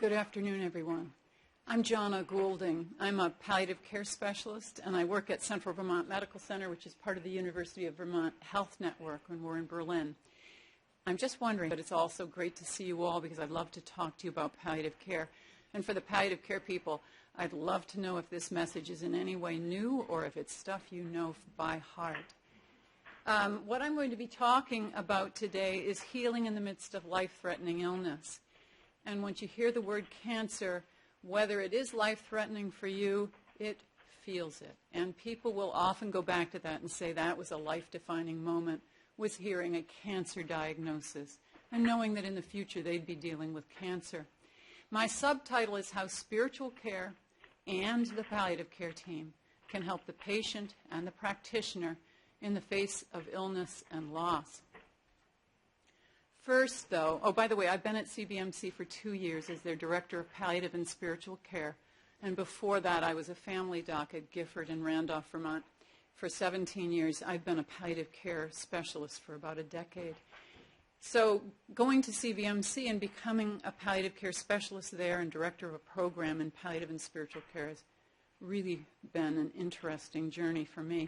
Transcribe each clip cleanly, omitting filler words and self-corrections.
Good afternoon, everyone. I'm Jonna Goulding. I'm a palliative care specialist, and I work at Central Vermont Medical Center, which is part of the University of Vermont Health Network when we're in Berlin. I'm just wondering, but it's also great to see you all because I'd love to talk to you about palliative care. And for the palliative care people, I'd love to know if this message is in any way new or if it's stuff you know by heart. What I'm going to be talking about today is healing in the midst of life-threatening illness. And once you hear the word cancer, whether it is life-threatening for you, it feels it. And people will often go back to that and say that was a life-defining moment, was hearing a cancer diagnosis and knowing that in the future they'd be dealing with cancer. My subtitle is How Spiritual Care and the Palliative Care Team Can Help the Patient and the Practitioner in the Face of Illness and Loss. First, though, by the way, I've been at CBMC for 2 years as their Director of Palliative and Spiritual Care. And before that, I was a family doc at Gifford in Randolph, Vermont. For 17 years, I've been a palliative care specialist for about a decade. So going to CBMC and becoming a palliative care specialist there and director of a program in palliative and spiritual care has really been an interesting journey for me.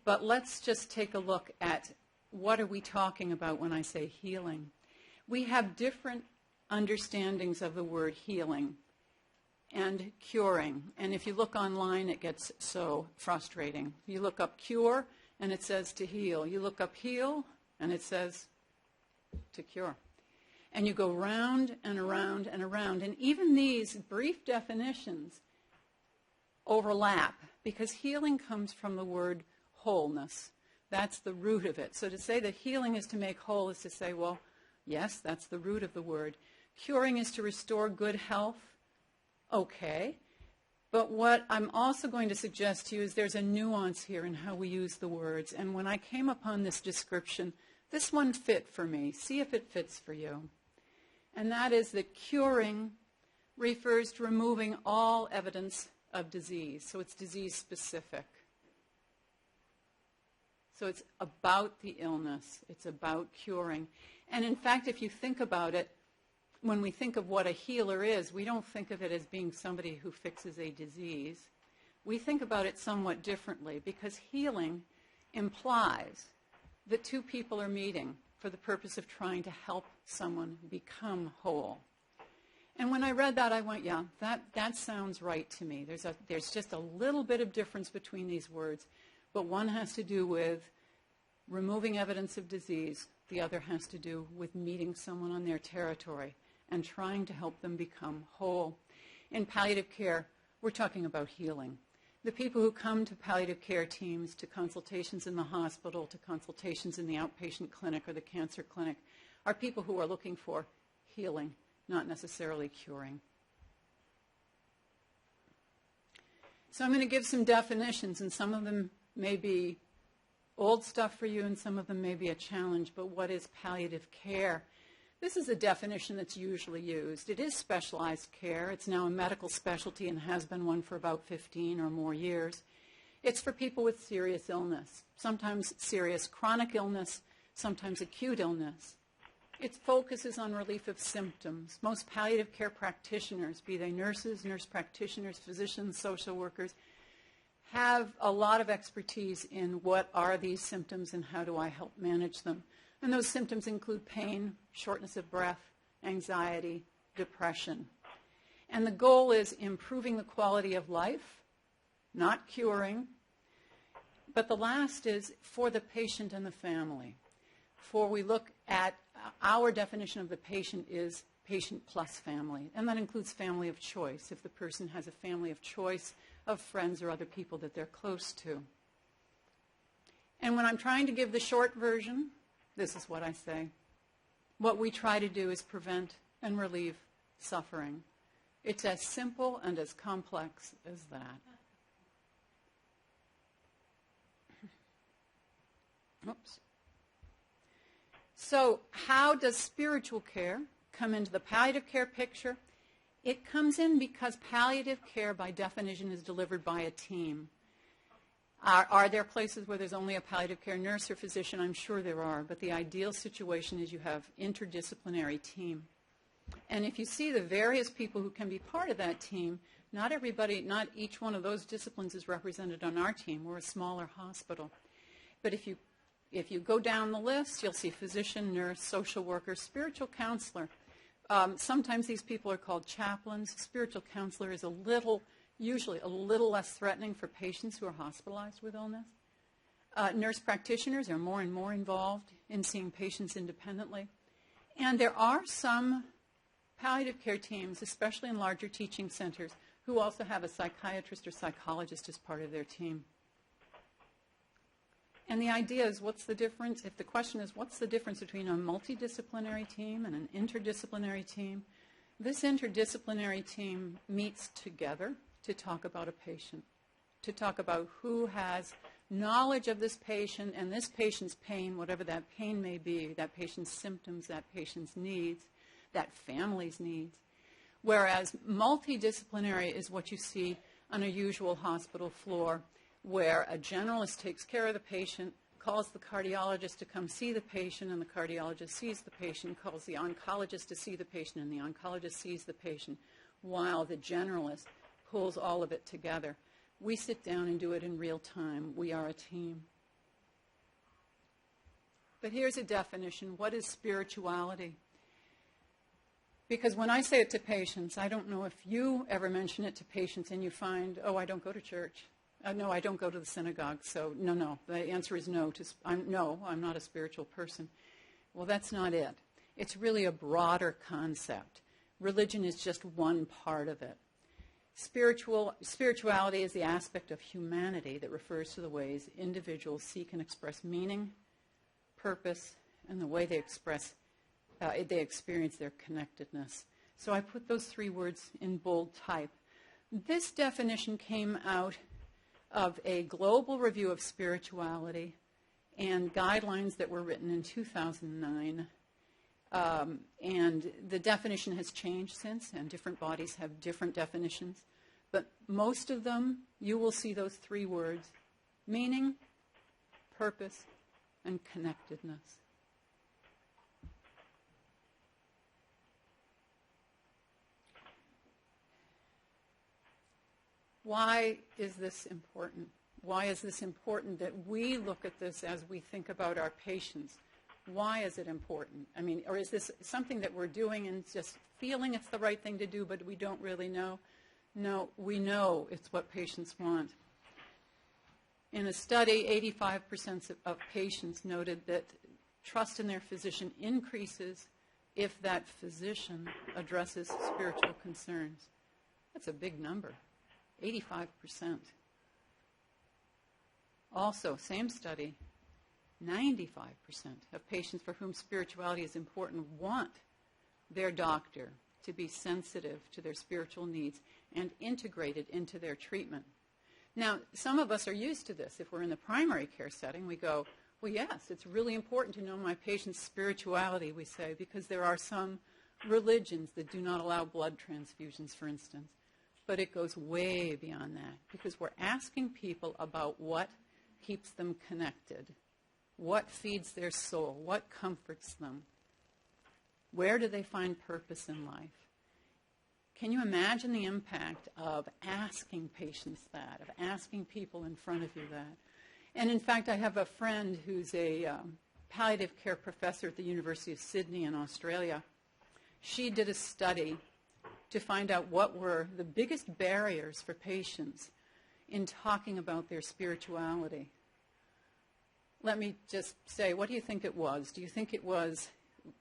But let's just take a look at what are we talking about when I say healing? We have different understandings of the word healing and curing. And if you look online, it gets so frustrating. You look up cure, and it says to heal. You look up heal, and it says to cure. And you go round and around and around. And even these brief definitions overlap because healing comes from the word wholeness. That's the root of it. So to say that healing is to make whole is to say, well, yes, that's the root of the word. Curing is to restore good health. Okay. But what I'm also going to suggest to you is there's a nuance here in how we use the words. And when I came upon this description, this one fit for me. See if it fits for you. And that is that curing refers to removing all evidence of disease. So it's disease specific. So it's about the illness. It's about curing. And in fact, if you think about it, when we think of what a healer is, we don't think of it as being somebody who fixes a disease. We think about it somewhat differently because healing implies that two people are meeting for the purpose of trying to help someone become whole. And when I read that, I went, yeah, that sounds right to me. There's just a little bit of difference between these words. But one has to do with removing evidence of disease. The other has to do with meeting someone on their territory and trying to help them become whole. In palliative care, we're talking about healing. The people who come to palliative care teams, to consultations in the hospital, to consultations in the outpatient clinic or the cancer clinic, are people who are looking for healing, not necessarily curing. So I'm going to give some definitions, and some of them may be old stuff for you and some of them may be a challenge, but what is palliative care? This is a definition that's usually used. It is specialized care. It's now a medical specialty and has been one for about 15 or more years. It's for people with serious illness, sometimes serious chronic illness, sometimes acute illness. It focuses on relief of symptoms. Most palliative care practitioners, be they nurses, nurse practitioners, physicians, social workers, have a lot of expertise in what are these symptoms and how do I help manage them. And those symptoms include pain, shortness of breath, anxiety, depression. And the goal is improving the quality of life, not curing. But the last is for the patient and the family. For we look at our definition of the patient is patient plus family. And that includes family of choice, if the person has a family of choice of friends or other people that they're close to. And when I'm trying to give the short version, this is what I say. What we try to do is prevent and relieve suffering. It's as simple and as complex as that. Oops. So how does spiritual care come into the palliative care picture? It comes in because palliative care, by definition, is delivered by a team. Are there places where there's only a palliative care nurse or physician? I'm sure there are, but the ideal situation is you have interdisciplinary team. And if you see the various people who can be part of that team, not each one of those disciplines is represented on our team. We're a smaller hospital. But if you go down the list, you'll see physician, nurse, social worker, spiritual counselor. Sometimes these people are called chaplains. Spiritual counselor is usually a little less threatening for patients who are hospitalized with illness. Nurse practitioners are more and more involved in seeing patients independently. And there are some palliative care teams, especially in larger teaching centers, who also have a psychiatrist or psychologist as part of their team. And the idea is, what's the difference? If the question is, what's the difference between a multidisciplinary team and an interdisciplinary team? This interdisciplinary team meets together to talk about a patient, to talk about who has knowledge of this patient and this patient's pain, whatever that pain may be, that patient's symptoms, that patient's needs, that family's needs. Whereas multidisciplinary is what you see on a usual hospital floor, where a generalist takes care of the patient, calls the cardiologist to come see the patient, and the cardiologist sees the patient, calls the oncologist to see the patient, and the oncologist sees the patient, while the generalist pulls all of it together. We sit down and do it in real time. We are a team. But here's a definition. What is spirituality? Because when I say it to patients, I don't know if you ever mention it to patients and you find, oh, I don't go to church. No, I don't go to the synagogue. So no. The answer is no. I'm not a spiritual person. Well, that's not it. It's really a broader concept. Religion is just one part of it. Spirituality is the aspect of humanity that refers to the ways individuals seek and express meaning, purpose, and the way they experience their connectedness. So I put those three words in bold type. This definition came out of a global review of spirituality and guidelines that were written in 2009. And the definition has changed since, and different bodies have different definitions. But most of them, you will see those three words: meaning, purpose, and connectedness. Why is this important? Why is this important that we look at this as we think about our patients? Why is it important? I mean, or is this something that we're doing and just feeling it's the right thing to do, but we don't really know? No, we know it's what patients want. In a study, 85% of patients noted that trust in their physician increases if that physician addresses spiritual concerns. That's a big number, 85%. Also, same study, 95% of patients for whom spirituality is important want their doctor to be sensitive to their spiritual needs and integrated into their treatment. Now, some of us are used to this. If we're in the primary care setting, we go, well, yes, it's really important to know my patient's spirituality, we say, because there are some religions that do not allow blood transfusions, for instance. But it goes way beyond that, because we're asking people about what keeps them connected, what feeds their soul, what comforts them, where do they find purpose in life. Can you imagine the impact of asking patients that, of asking people in front of you that? And in fact, I have a friend who's a palliative care professor at the University of Sydney in Australia. She did a study to find out what were the biggest barriers for patients in talking about their spirituality. Let me just say, what do you think it was? Do you think it was,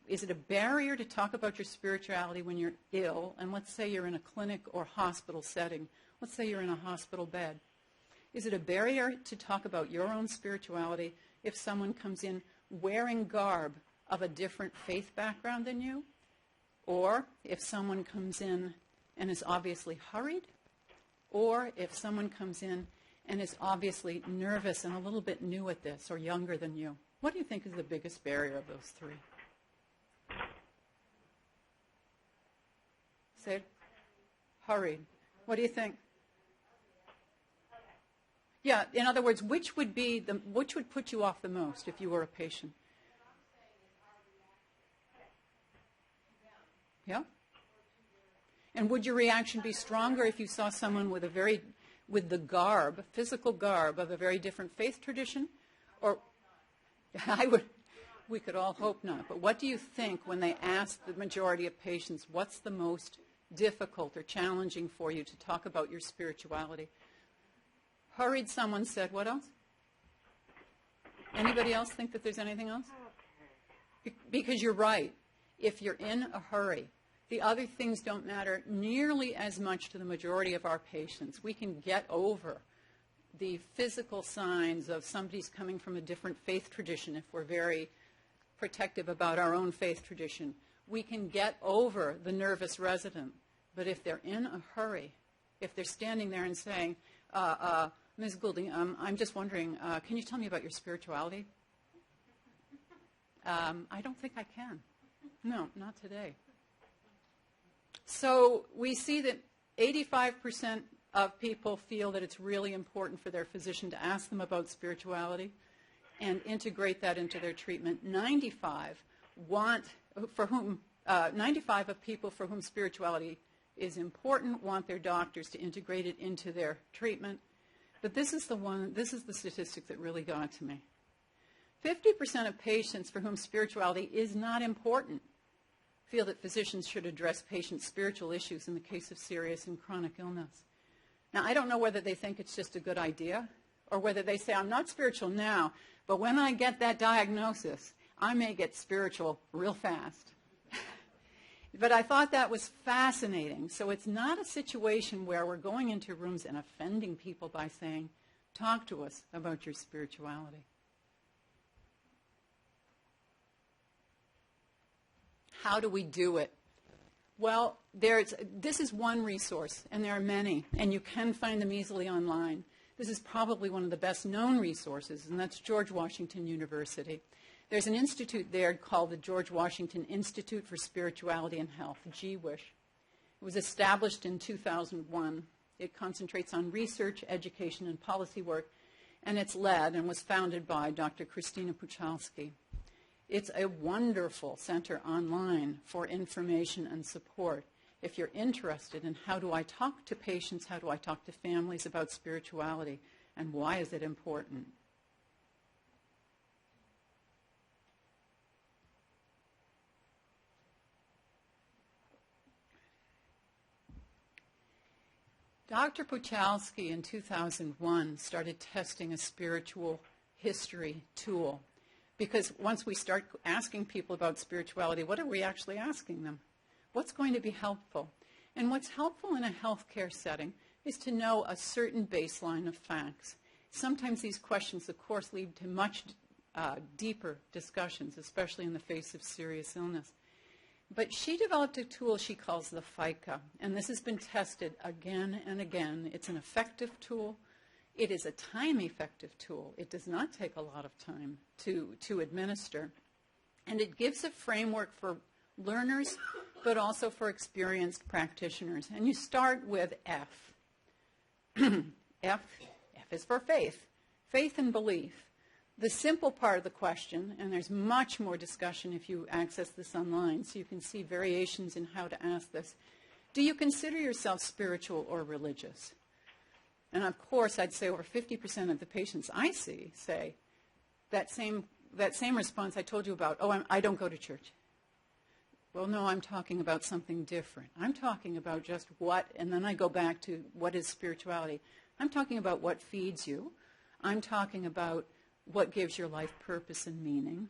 is it a barrier to talk about your spirituality when you're ill? And let's say you're in a clinic or hospital setting. Let's say you're in a hospital bed. Is it a barrier to talk about your own spirituality if someone comes in wearing garb of a different faith background than you? Or if someone comes in and is obviously hurried? Or if someone comes in and is obviously nervous and a little bit new at this or younger than you? What do you think is the biggest barrier of those three? Say it. Hurried. What do you think? Yeah, in other words, which would put you off the most if you were a patient? Yeah, And would your reaction be stronger if you saw someone with the garb, physical garb of a very different faith tradition? Or we could all hope not. But what do you think when they ask the majority of patients, what's the most difficult or challenging for you to talk about your spirituality? Hurried, someone said, what else? Anybody else think that there's anything else? Because you're right. If you're in a hurry, the other things don't matter nearly as much to the majority of our patients. We can get over the physical signs of somebody's coming from a different faith tradition if we're very protective about our own faith tradition. We can get over the nervous resident. But if they're in a hurry, if they're standing there and saying, Ms. Goulding, I'm just wondering, can you tell me about your spirituality? I don't think I can. No, not today. So we see that 85% of people feel that it's really important for their physician to ask them about spirituality and integrate that into their treatment. 95 of people for whom spirituality is important want their doctors to integrate it into their treatment. But this is the statistic that really got to me. 50% of patients for whom spirituality is not important feel that physicians should address patients' spiritual issues in the case of serious and chronic illness. Now, I don't know whether they think it's just a good idea or whether they say, I'm not spiritual now, but when I get that diagnosis, I may get spiritual real fast. But I thought that was fascinating. So it's not a situation where we're going into rooms and offending people by saying, talk to us about your spirituality. How do we do it? Well, this is one resource, and there are many, and you can find them easily online. This is probably one of the best known resources, and that's George Washington University. There's an institute there called the George Washington Institute for Spirituality and Health, GWISH. It was established in 2001. It concentrates on research, education, and policy work, and it's led and was founded by Dr. Christina Puchalski. It's a wonderful center online for information and support. If you're interested in how do I talk to patients, how do I talk to families about spirituality, and why is it important? Dr. Puchalski in 2001 started testing a spiritual history tool. Because once we start asking people about spirituality, what are we actually asking them? What's going to be helpful? And what's helpful in a healthcare setting is to know a certain baseline of facts. Sometimes these questions, of course, lead to much deeper discussions, especially in the face of serious illness. But she developed a tool she calls the FICA, and this has been tested again and again. It's an effective tool. It is a time-effective tool. It does not take a lot of time to administer. And it gives a framework for learners, but also for experienced practitioners. And you start with F. F is for faith. Faith and belief. The simple part of the question, and there's much more discussion if you access this online, so you can see variations in how to ask this. Do you consider yourself spiritual or religious? And of course, I'd say over 50% of the patients I see say that same response I told you about, I don't go to church. Well, no, I'm talking about something different. I'm talking about just what, and then I go back to what is spirituality. I'm talking about what feeds you. I'm talking about what gives your life purpose and meaning.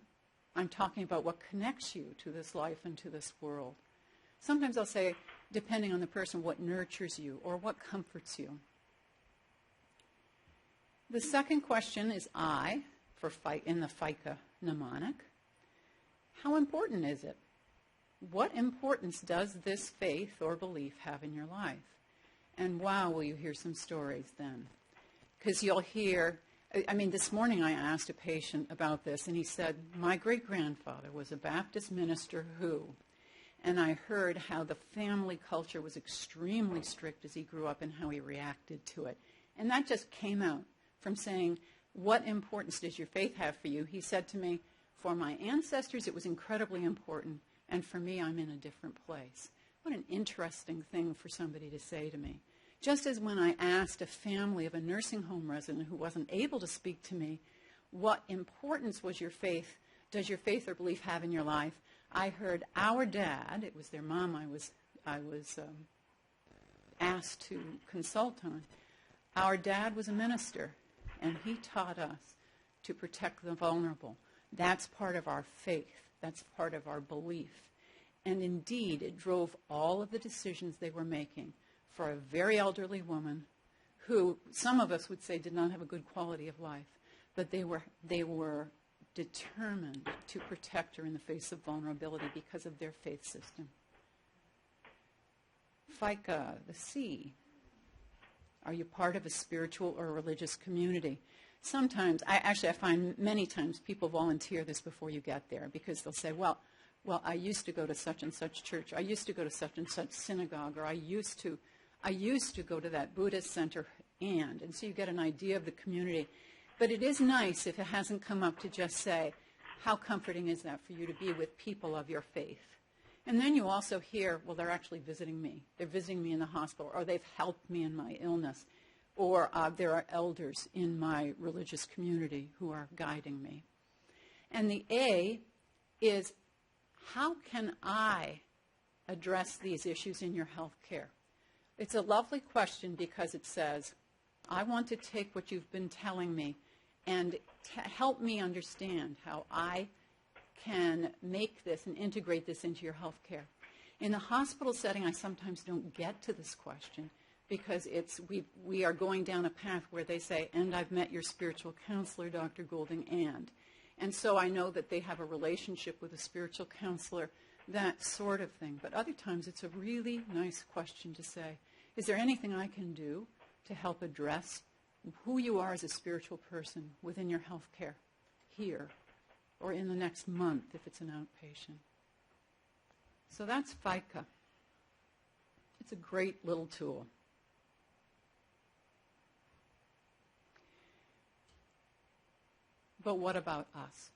I'm talking about what connects you to this life and to this world. Sometimes I'll say, depending on the person, what nurtures you or what comforts you. The second question is I, in the FICA mnemonic. How important is it? What importance does this faith or belief have in your life? And wow, will you hear some stories then? Because you'll hear, this morning I asked a patient about this, and he said, my great-grandfather was a Baptist minister who, and I heard how the family culture was extremely strict as he grew up and how he reacted to it. And that just came out from saying, what importance does your faith have for you? He said to me, for my ancestors, it was incredibly important, and for me, I'm in a different place. what an interesting thing for somebody to say to me. Just as when I asked a family of a nursing home resident who wasn't able to speak to me, what importance was your faith, does your faith or belief have in your life? I heard our dad, it was their mom I was asked to consult on. Our dad was a minister, and he taught us to protect the vulnerable. That's part of our faith. That's part of our belief. And indeed, it drove all of the decisions they were making for a very elderly woman who some of us would say did not have a good quality of life, but they were determined to protect her in the face of vulnerability because of their faith system. FICA, the C. Are you part of a spiritual or religious community? Sometimes, I find many times people volunteer this before you get there because they'll say, well, I used to go to such and such church. I used to go to such and such synagogue, or I used to go to that Buddhist center, and so you get an idea of the community. But it is nice if it hasn't come up to just say, how comforting is that for you to be with people of your faith? And then you also hear, well, they're actually visiting me. They're visiting me in the hospital, or they've helped me in my illness, or there are elders in my religious community who are guiding me. And the A is, how can I address these issues in your health care? It's a lovely question because it says, I want to take what you've been telling me and help me understand how I can make this and integrate this into your health care. In the hospital setting, I sometimes don't get to this question because we are going down a path where they say, and I've met your spiritual counselor, Dr. Goulding, and so I know that they have a relationship with a spiritual counselor, that sort of thing. But other times it's a really nice question to say, is there anything I can do to help address who you are as a spiritual person within your health care here or in the next month if it's an outpatient? So that's FICA. It's a great little tool. But what about us?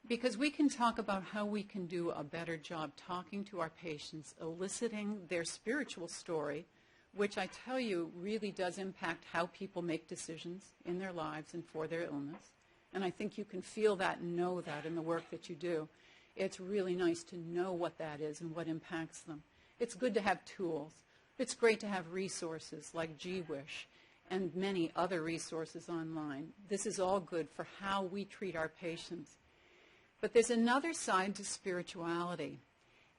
Because we can talk about how we can do a better job talking to our patients, eliciting their spiritual story, which I tell you really does impact how people make decisions in their lives and for their illness. And I think you can feel that and know that in the work that you do. It's really nice to know what that is and what impacts them. It's good to have tools. It's great to have resources like GWISH and many other resources online. This is all good for how we treat our patients. But there's another side to spirituality,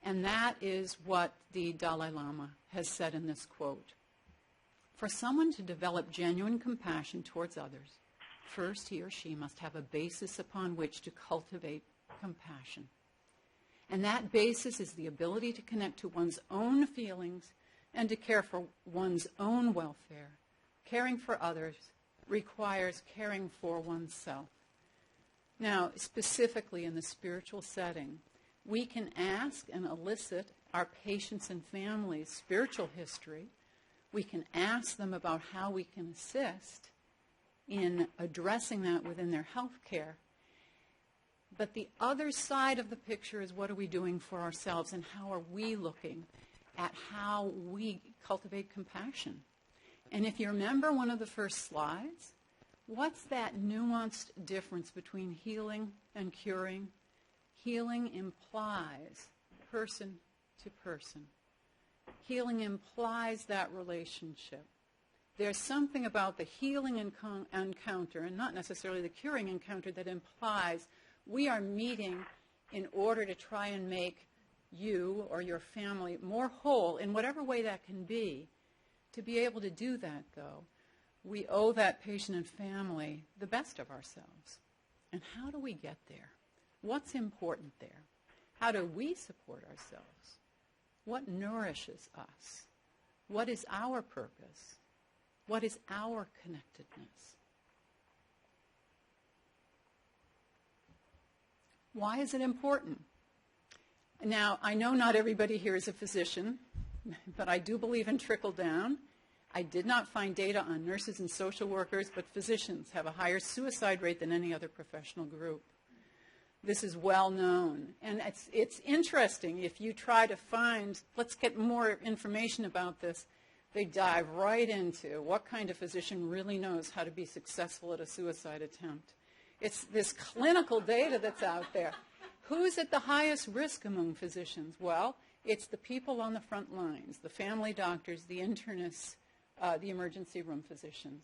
and that is what the Dalai Lama has said in this quote. For someone to develop genuine compassion towards others, first he or she must have a basis upon which to cultivate compassion. And that basis is the ability to connect to one's own feelings and to care for one's own welfare. Caring for others requires caring for oneself. Now, specifically in the spiritual setting, we can ask and elicit our patients' and families' spiritual history. We can ask them about how we can assist in addressing that within their health care. But the other side of the picture is, what are we doing for ourselves, and how are we looking at how we cultivate compassion? And if you remember one of the first slides, what's that nuanced difference between healing and curing? Healing implies person to person. Healing implies that relationship. There's something about the healing encounter, and not necessarily the curing encounter, that implies we are meeting in order to try and make you or your family more whole in whatever way that can be. To be able to do that, though, we owe that patient and family the best of ourselves. And how do we get there? What's important there? How do we support ourselves? What nourishes us? What is our purpose? What is our connectedness? Why is it important? Now, I know not everybody here is a physician, but I do believe in trickle-down. I did not find data on nurses and social workers, but physicians have a higher suicide rate than any other professional group. This is well known. And it's interesting. If you try to find, let's get more information about this, they dive right into what kind of physician really knows how to be successful at a suicide attempt. It's this clinical data that's out there. Who's at the highest risk among physicians? Well, it's the people on the front lines, the family doctors, the internists, the emergency room physicians.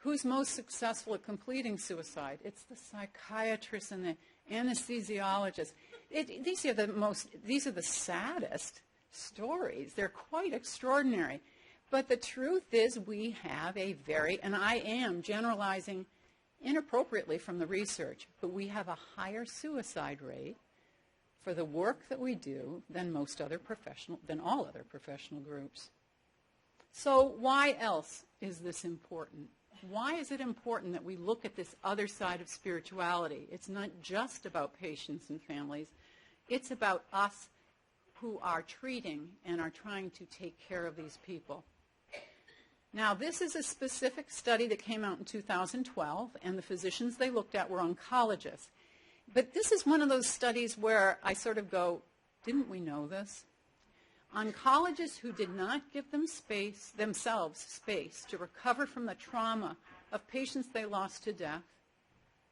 Who's most successful at completing suicide? It's the psychiatrists and the anesthesiologists. These are the saddest stories. They're quite extraordinary. But the truth is we have and I am generalizing inappropriately from the research, but we have a higher suicide rate for the work that we do than all other professional groups. So why else is this important? Why is it important that we look at this other side of spirituality? It's not just about patients and families. It's about us who are treating and are trying to take care of these people. Now, this is a specific study that came out in 2012, and the physicians they looked at were oncologists. But this is one of those studies where I sort of go, didn't we know this? Oncologists who did not give themselves space to recover from the trauma of patients they lost to death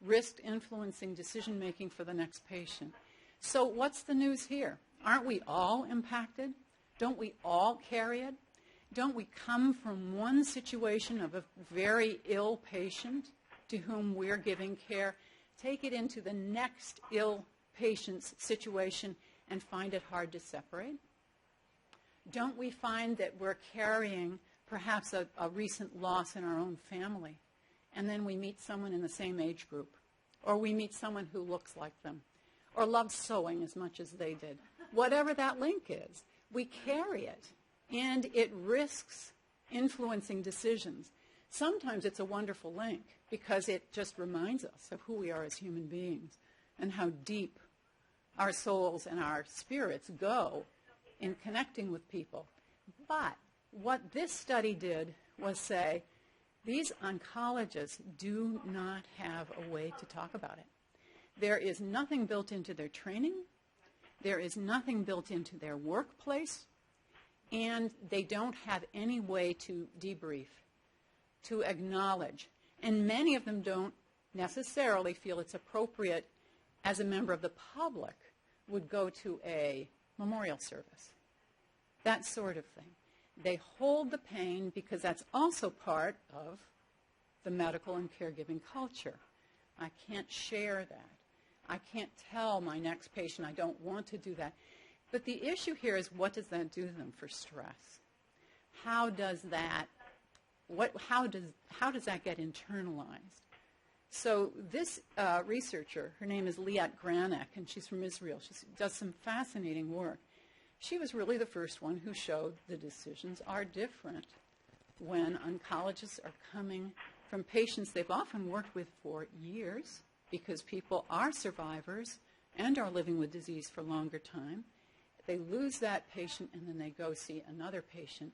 risked influencing decision-making for the next patient. So what's the news here? Aren't we all impacted? Don't we all carry it? Don't we come from one situation of a very ill patient to whom we're giving care, take it into the next ill patient's situation, and find it hard to separate? Don't we find that we're carrying perhaps a recent loss in our own family, and then we meet someone in the same age group, or we meet someone who looks like them, or loves sewing as much as they did? Whatever that link is, we carry it, and it risks influencing decisions. Sometimes it's a wonderful link because it just reminds us of who we are as human beings and how deep our souls and our spirits go in connecting with people. But what this study did was say, these oncologists do not have a way to talk about it. There is nothing built into their training. There is nothing built into their workplace. And they don't have any way to debrief, to acknowledge. And many of them don't necessarily feel it's appropriate as a member of the public would go to a memorial service, that sort of thing. They hold the pain because that's also part of the medical and caregiving culture. I can't share that. I can't tell my next patient I don't want to do that. But the issue here is, what does that do to them for stress? How does that get internalized? So this researcher, her name is Liat Granek, and she's from Israel. She does some fascinating work. She was really the first one who showed the decisions are different when oncologists are coming from patients they've often worked with for years, because people are survivors and are living with disease for a longer time. They lose that patient, and then they go see another patient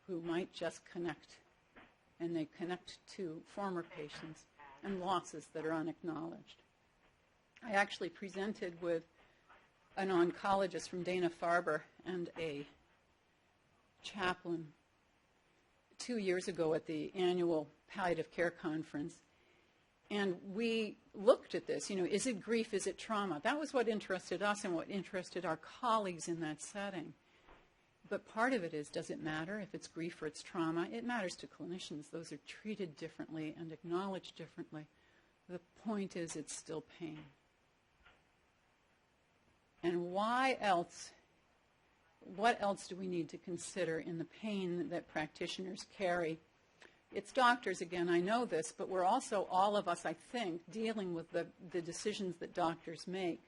who might just connect, and they connect to former patients and losses that are unacknowledged. I actually presented with an oncologist from Dana-Farber and a chaplain 2 years ago at the annual Palliative Care Conference. And we looked at this, is it grief, is it trauma? That was what interested us and what interested our colleagues in that setting. But part of it is, does it matter if it's grief or it's trauma? It matters to clinicians. Those are treated differently and acknowledged differently. The point is, it's still pain. And what else do we need to consider in the pain that practitioners carry? It's doctors, again, I know this, but we're also, all of us, I think, dealing with the decisions that doctors make.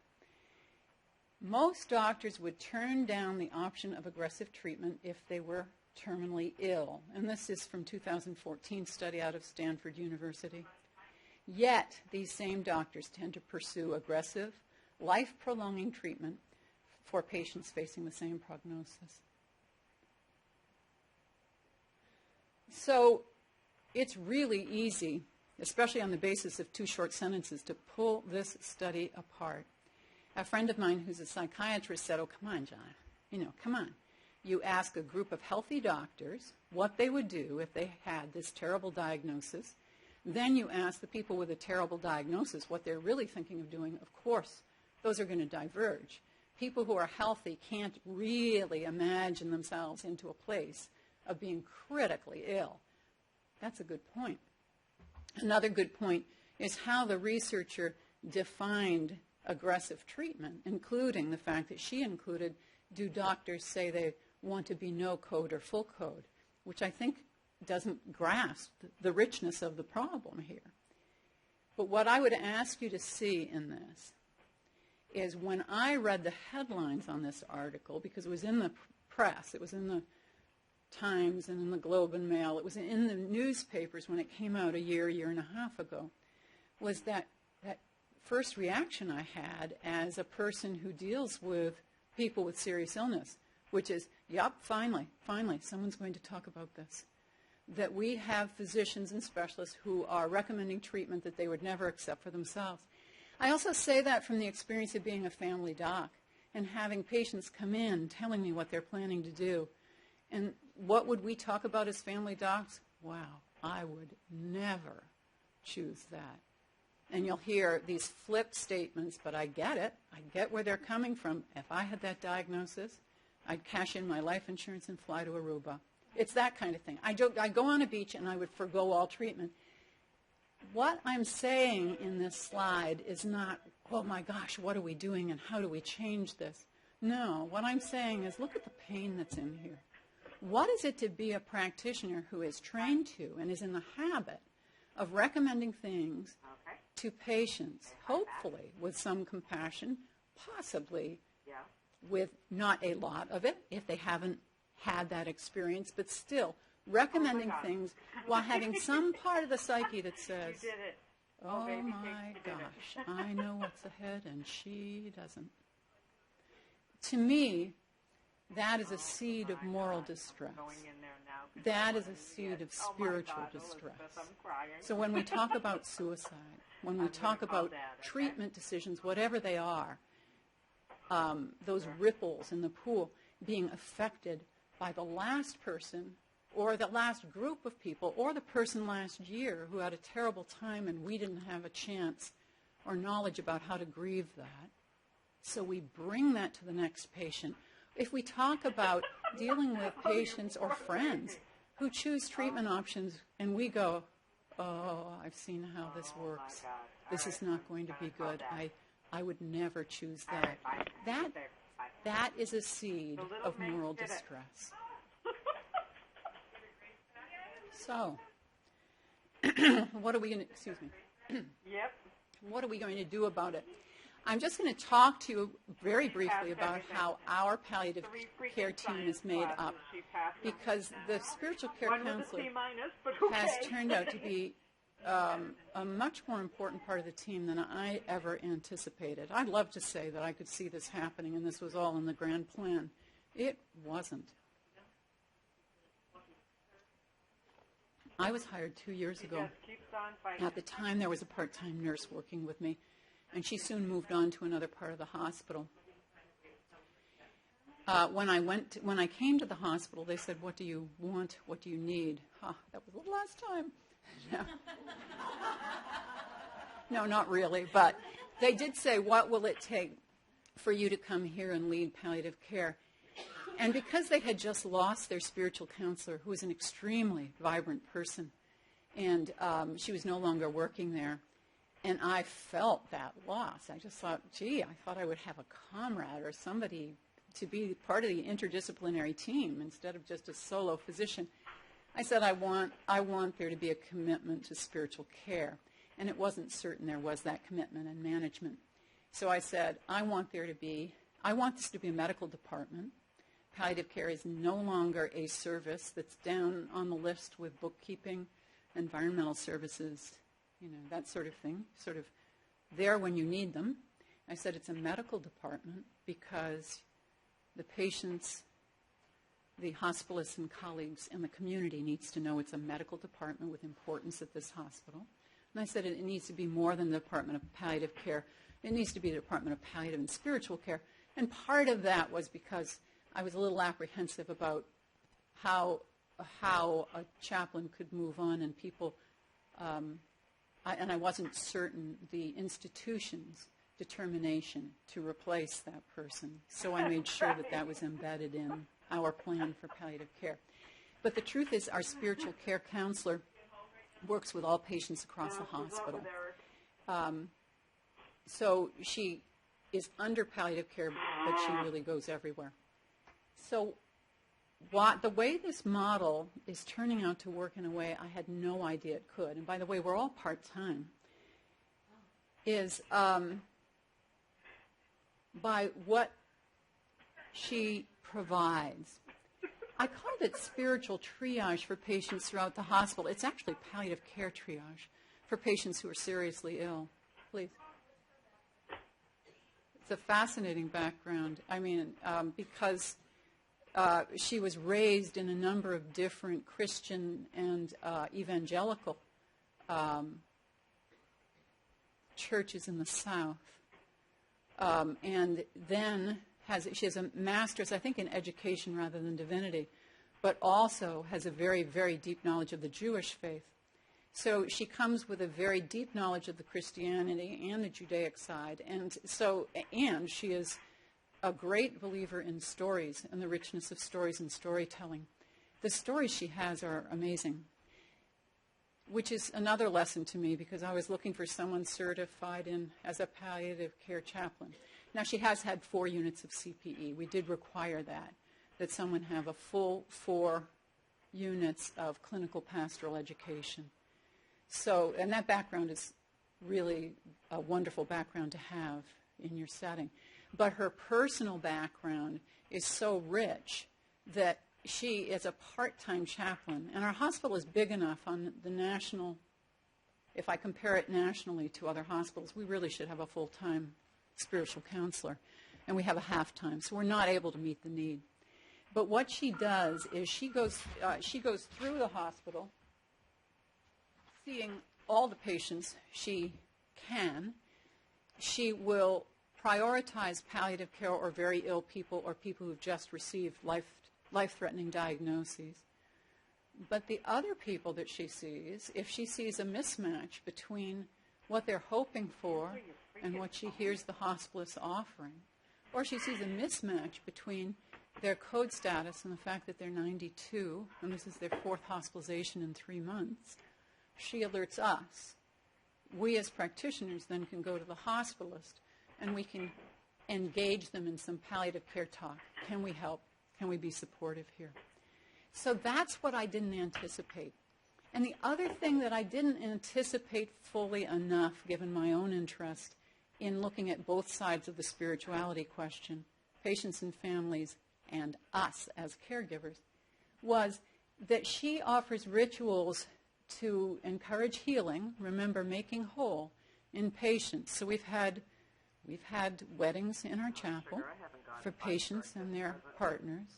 Most doctors would turn down the option of aggressive treatment if they were terminally ill. And this is from 2014 study out of Stanford University. Yet, these same doctors tend to pursue aggressive, life-prolonging treatment for patients facing the same prognosis. So, it's really easy, especially on the basis of 2 short sentences, to pull this study apart. A friend of mine who's a psychiatrist said, oh, come on, Jonna, come on. You ask a group of healthy doctors what they would do if they had this terrible diagnosis. Then you ask the people with a terrible diagnosis what they're really thinking of doing. Of course, those are going to diverge. People who are healthy can't really imagine themselves into a place of being critically ill. That's a good point. Another good point is how the researcher defined aggressive treatment, including the fact that she included, do doctors say they want to be no code or full code, which I think doesn't grasp the richness of the problem here. But what I would ask you to see in this is when I read the headlines on this article, because it was in the press, it was in the Times and in the Globe and Mail, it was in the newspapers when it came out a year and a half ago, was that first reaction I had as a person who deals with people with serious illness, which is, yep, finally, someone's going to talk about this. That we have physicians and specialists who are recommending treatment that they would never accept for themselves. I also say that from the experience of being a family doc and having patients come in telling me what they're planning to do. And what would we talk about as family docs? Wow, I would never choose that. And you'll hear these flipped statements, but I get it. I get where they're coming from. If I had that diagnosis, I'd cash in my life insurance and fly to Aruba. It's that kind of thing. I go on a beach and I would forgo all treatment. What I'm saying in this slide is not, oh my gosh, what are we doing and how do we change this? No, what I'm saying is look at the pain that's in here. What is it to be a practitioner who is trained to and is in the habit of recommending things to patients, hopefully with some compassion, possibly with not a lot of it if they haven't had that experience, but still recommending things while having some part of the psyche that says, oh my gosh, I know what's ahead and she doesn't. To me, that is a seed of moral distress. That is a seed of spiritual distress. So when we talk about suicide, when we talk about treatment decisions, whatever they are, those ripples in the pool being affected by the last person or the last group of people or the person last year who had a terrible time and we didn't have a chance or knowledge about how to grieve that. So we bring that to the next patient. If we talk about dealing with patients or friends who choose treatment options and we go, oh, I've seen how this works. This is not going to be good. I would never choose that. That is a seed of moral distress. So, what are we going to, excuse me. What are we going to do about it? I'm just going to talk to you very briefly about how our palliative care team is made up, because the spiritual care counselor has turned out to be a much more important part of the team than I ever anticipated. I'd love to say that I could see this happening and this was all in the grand plan. It wasn't. I was hired 2 years ago. At the time, there was a part-time nurse working with me, and she soon moved on to another part of the hospital. When I came to the hospital, they said, "What do you want? What do you need?" That was the last time. No, not really, but they did say, "What will it take for you to come here and lead palliative care?" And because they had just lost their spiritual counselor, who was an extremely vibrant person, and she was no longer working there, and I felt that loss. I just thought, gee, I thought I would have a comrade or somebody to be part of the interdisciplinary team instead of just a solo physician. I said, I want there to be a commitment to spiritual care. And it wasn't certain there was that commitment and management. So I said, I want this to be a medical department. Palliative care is no longer a service that's down on the list with bookkeeping, environmental services, that sort of thing, sort of there when you need them. I said it's a medical department because the patients, the hospitalists and colleagues and the community needs to know it's a medical department with importance at this hospital. And I said it needs to be more than the Department of Palliative Care. it needs to be the Department of Palliative and Spiritual Care. And part of that was because I was a little apprehensive about how a chaplain could move on, and people, and I wasn't certain the institution's determination to replace that person. So I made sure that that was embedded in our plan for palliative care. But the truth is, our spiritual care counselor works with all patients across the hospital. So she is under palliative care, but she really goes everywhere. So the way this model is turning out to work in a way I had no idea it could, and by the way, we're all part-time, is by what she provides. I called it spiritual triage for patients throughout the hospital. It's actually palliative care triage for patients who are seriously ill. Please. It's a fascinating background. I mean, because she was raised in a number of different Christian and evangelical churches in the South. And then she has a master's, I think, in education rather than divinity, but also has a very, very deep knowledge of the Jewish faith. So she comes with a very deep knowledge of the Christianity and the Judaic side, and she is a great believer in stories and the richness of stories and storytelling. The stories she has are amazing, which is another lesson to me, because I was looking for someone certified as a palliative care chaplain. Now, she has had 4 units of CPE. We did require that someone have a full 4 units of clinical pastoral education. So, and that background is really a wonderful background to have in your setting. But her personal background is so rich that she is a part-time chaplain. And our hospital is big enough on the national, if I compare it nationally to other hospitals, we really should have a full-time spiritual counselor. And we have a half-time, so we're not able to meet the need. But what she does is she goes through the hospital, seeing all the patients she can. She will prioritize palliative care or very ill people or people who've just received life-threatening diagnoses. But the other people that she sees, if she sees a mismatch between what they're hoping for and what she hears the hospice offering, or she sees a mismatch between their code status and the fact that they're 92, and this is their 4th hospitalization in 3 months, she alerts us. We as practitioners then can go to the hospitalist and we can engage them in some palliative care talk. Can we help? Can we be supportive here? So that's what I didn't anticipate. And the other thing that I didn't anticipate fully enough, given my own interest in looking at both sides of the spirituality question, patients and families and us as caregivers, was that she offers rituals to encourage healing, remember, making whole in patients. So we've had weddings in our chapel for patients and their partners.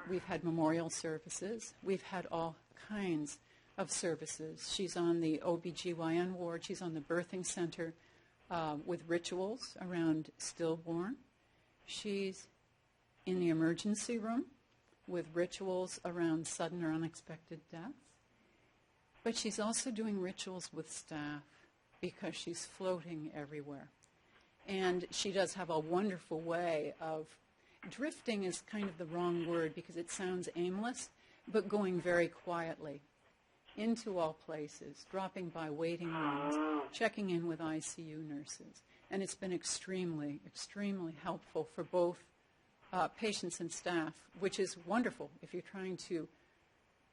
We've had memorial services. We've had all kinds of services. She's on the OBGYN ward. She's on the birthing center with rituals around stillborn. She's in the emergency room with rituals around sudden or unexpected deaths. But she's also doing rituals with staff because she's floating everywhere. And she does have a wonderful way of, drifting is kind of the wrong word because it sounds aimless, but going very quietly into all places, dropping by waiting rooms, checking in with ICU nurses. And it's been extremely, extremely helpful for both patients and staff, which is wonderful if you're trying to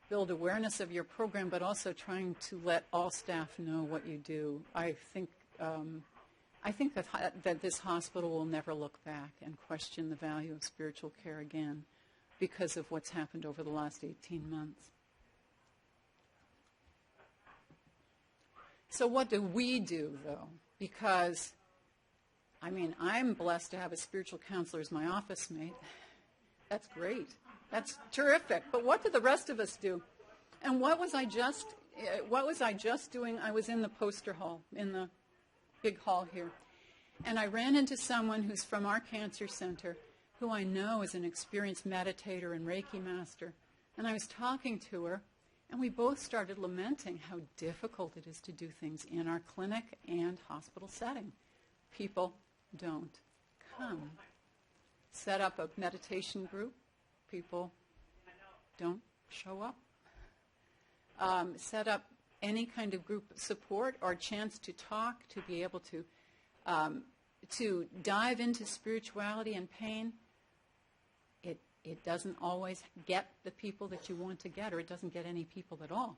build awareness of your program, but also trying to let all staff know what you do. I think that this hospital will never look back and question the value of spiritual care again because of what's happened over the last 18 months. So what do we do, though? Because, I mean, I'm blessed to have a spiritual counselor as my office mate. That's great. That's terrific. But what do the rest of us do? And what was I just doing? I was in the poster hall, in the big hall here. And I ran into someone who's from our cancer center who I know is an experienced meditator and Reiki master. And I was talking to her, and we both started lamenting how difficult it is to do things in our clinic and hospital setting. People don't come. Set up a meditation group, people don't show up. Set up any kind of group support or chance to talk, to be able to dive into spirituality and pain. It doesn't always get the people that you want to get, or it doesn't get any people at all.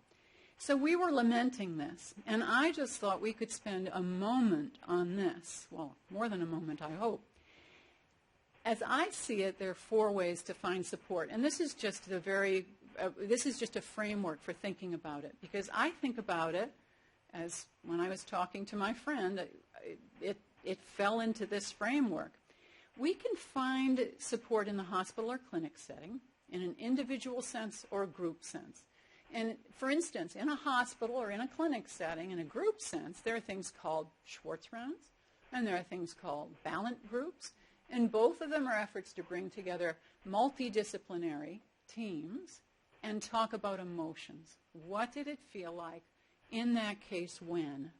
So we were lamenting this, and I just thought we could spend a moment on this. Well, more than a moment, I hope. As I see it, there are 4 ways to find support, and this is just a framework for thinking about it, because I think about it as when I was talking to my friend, it fell into this framework. We can find support in the hospital or clinic setting in an individual sense or a group sense. And for instance, in a hospital or in a clinic setting, in a group sense, there are things called Schwartz rounds, and there are things called Ballant groups, and both of them are efforts to bring together multidisciplinary teams and talk about emotions. What did it feel like in that case when?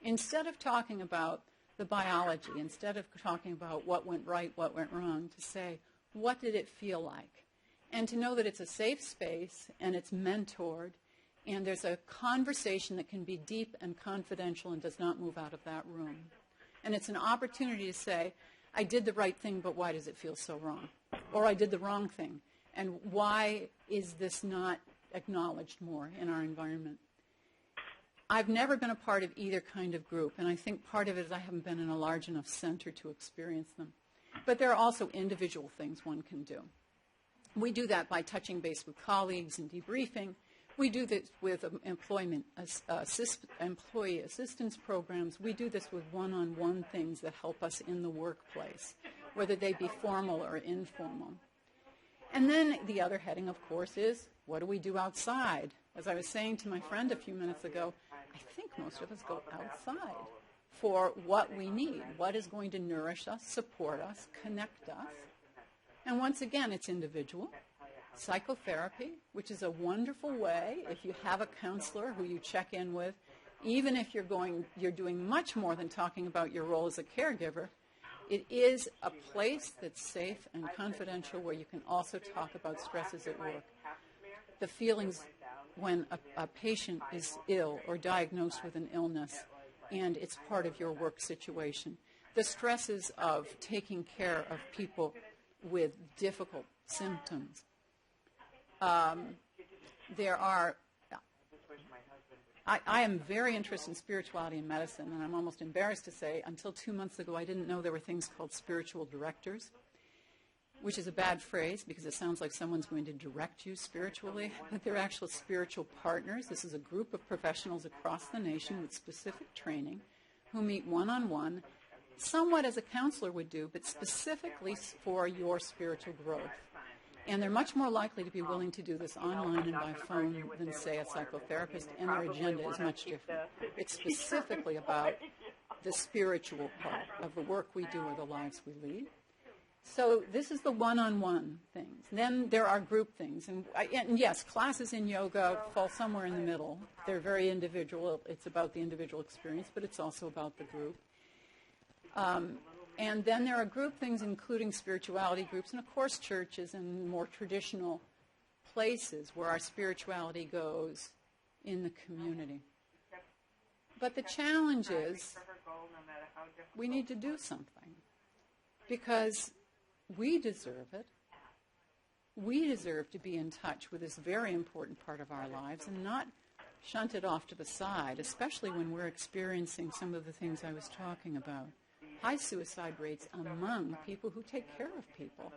Instead of talking about the biology, instead of talking about what went right, what went wrong, to say, what did it feel like? And to know that it's a safe space and it's mentored and there's a conversation that can be deep and confidential and does not move out of that room. And it's an opportunity to say, I did the right thing, but why does it feel so wrong? Or I did the wrong thing, and why is this not acknowledged more in our environment? I've never been a part of either kind of group, and I think part of it is I haven't been in a large enough center to experience them. But there are also individual things one can do. We do that by touching base with colleagues and debriefing. We do this with employee assistance programs. We do this with one-on-one things that help us in the workplace, whether they be formal or informal. And then the other heading, of course, is what do we do outside? As I was saying to my friend a few minutes ago, I think most of us go outside for what we need, what is going to nourish us, support us, connect us. And once again, it's individual. Psychotherapy, which is a wonderful way, if you have a counselor who you check in with, even if you're doing much more than talking about your role as a caregiver, it is a place that's safe and confidential where you can also talk about stresses at work. The feelings when a patient is ill or diagnosed with an illness and it's part of your work situation. The stresses of taking care of people with difficult symptoms. I am very interested in spirituality and medicine, and I'm almost embarrassed to say, until 2 months ago, I didn't know there were things called spiritual directors, which is a bad phrase because it sounds like someone's going to direct you spiritually, but they're actual spiritual partners. This is a group of professionals across the nation with specific training who meet one-on-one, somewhat as a counselor would do, but specifically for your spiritual growth. And they're much more likely to be willing to do this online and by phone than, say, a psychotherapist, and their agenda is much different. It's specifically about the spiritual part of the work we do or the lives we lead. So this is the one-on-one things. Then there are group things. And yes, classes in yoga fall somewhere in the middle. They're very individual. It's about the individual experience, but it's also about the group. And then there are group things, including spirituality groups, and of course churches and more traditional places where our spirituality goes in the community. But the challenge is we need to do something because we deserve it. We deserve to be in touch with this very important part of our lives and not shunt it off to the side, especially when we're experiencing some of the things I was talking about. High suicide rates among people who take care of people.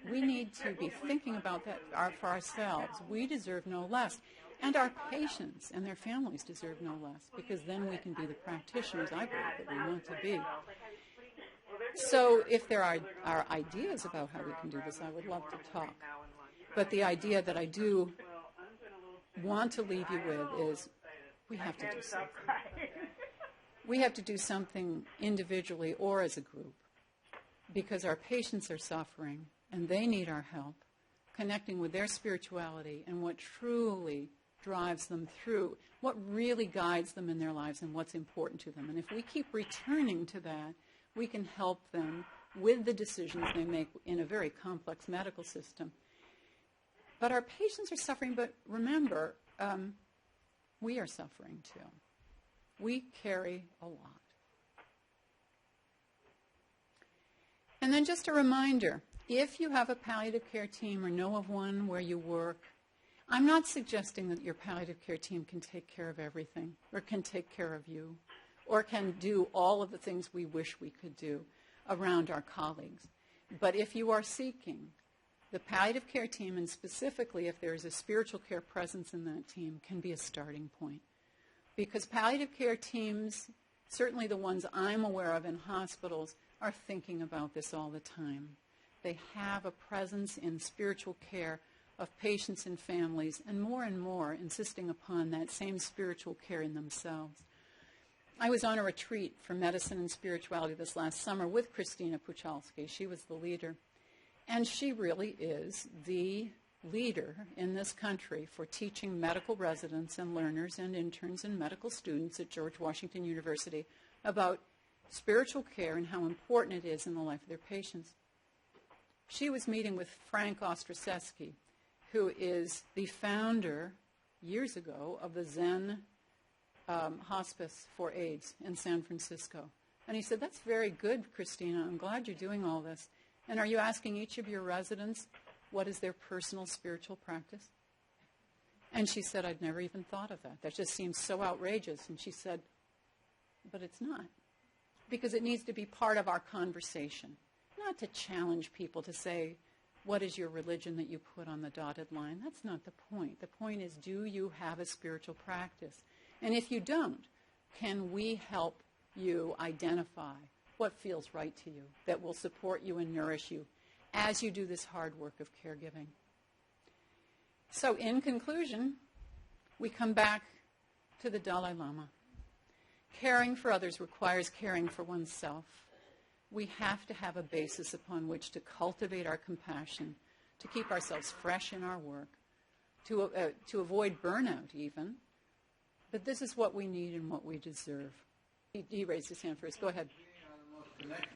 We need to be thinking about that for ourselves. We deserve no less. And our patients and their families deserve no less, because then we can be the practitioners, I believe, that we want to be. So if there are ideas about how we can do this, I would love to talk. But the idea that I do want to leave you with is we have to do something. We have to do something individually or as a group because our patients are suffering and they need our help, connecting with their spirituality and what truly drives them through, what really guides them in their lives and what's important to them. And if we keep returning to that, we can help them with the decisions they make in a very complex medical system. But our patients are suffering, but remember, we are suffering too. We carry a lot. And then just a reminder, if you have a palliative care team or know of one where you work, I'm not suggesting that your palliative care team can take care of everything or can take care of you or can do all of the things we wish we could do around our colleagues. But if you are seeking the palliative care team, and specifically if there is a spiritual care presence in that team, can be a starting point. Because palliative care teams, certainly the ones I'm aware of in hospitals, are thinking about this all the time. They have a presence in spiritual care of patients and families, and more insisting upon that same spiritual care in themselves. I was on a retreat for medicine and spirituality this last summer with Christina Puchalski. She was the leader. And she really is the leader in this country for teaching medical residents and learners and interns and medical students at George Washington University about spiritual care and how important it is in the life of their patients. She was meeting with Frank Ostraszewski, who is the founder, years ago, of the Zen Hospice for AIDS in San Francisco. And he said, "That's very good, Christina. I'm glad you're doing all this. And are you asking each of your residents what is their personal spiritual practice?" And she said, "I'd never even thought of that. That just seems so outrageous." And she said, "But it's not. Because it needs to be part of our conversation, not to challenge people to say, what is your religion that you put on the dotted line? That's not the point. The point is, do you have a spiritual practice? And if you don't, can we help you identify what feels right to you, that will support you and nourish you as you do this hard work of caregiving? So in conclusion, we come back to the Dalai Lama. Caring for others requires caring for oneself. We have to have a basis upon which to cultivate our compassion, to keep ourselves fresh in our work, to avoid burnout even. But this is what we need and what we deserve. He raised his hand first. Go ahead.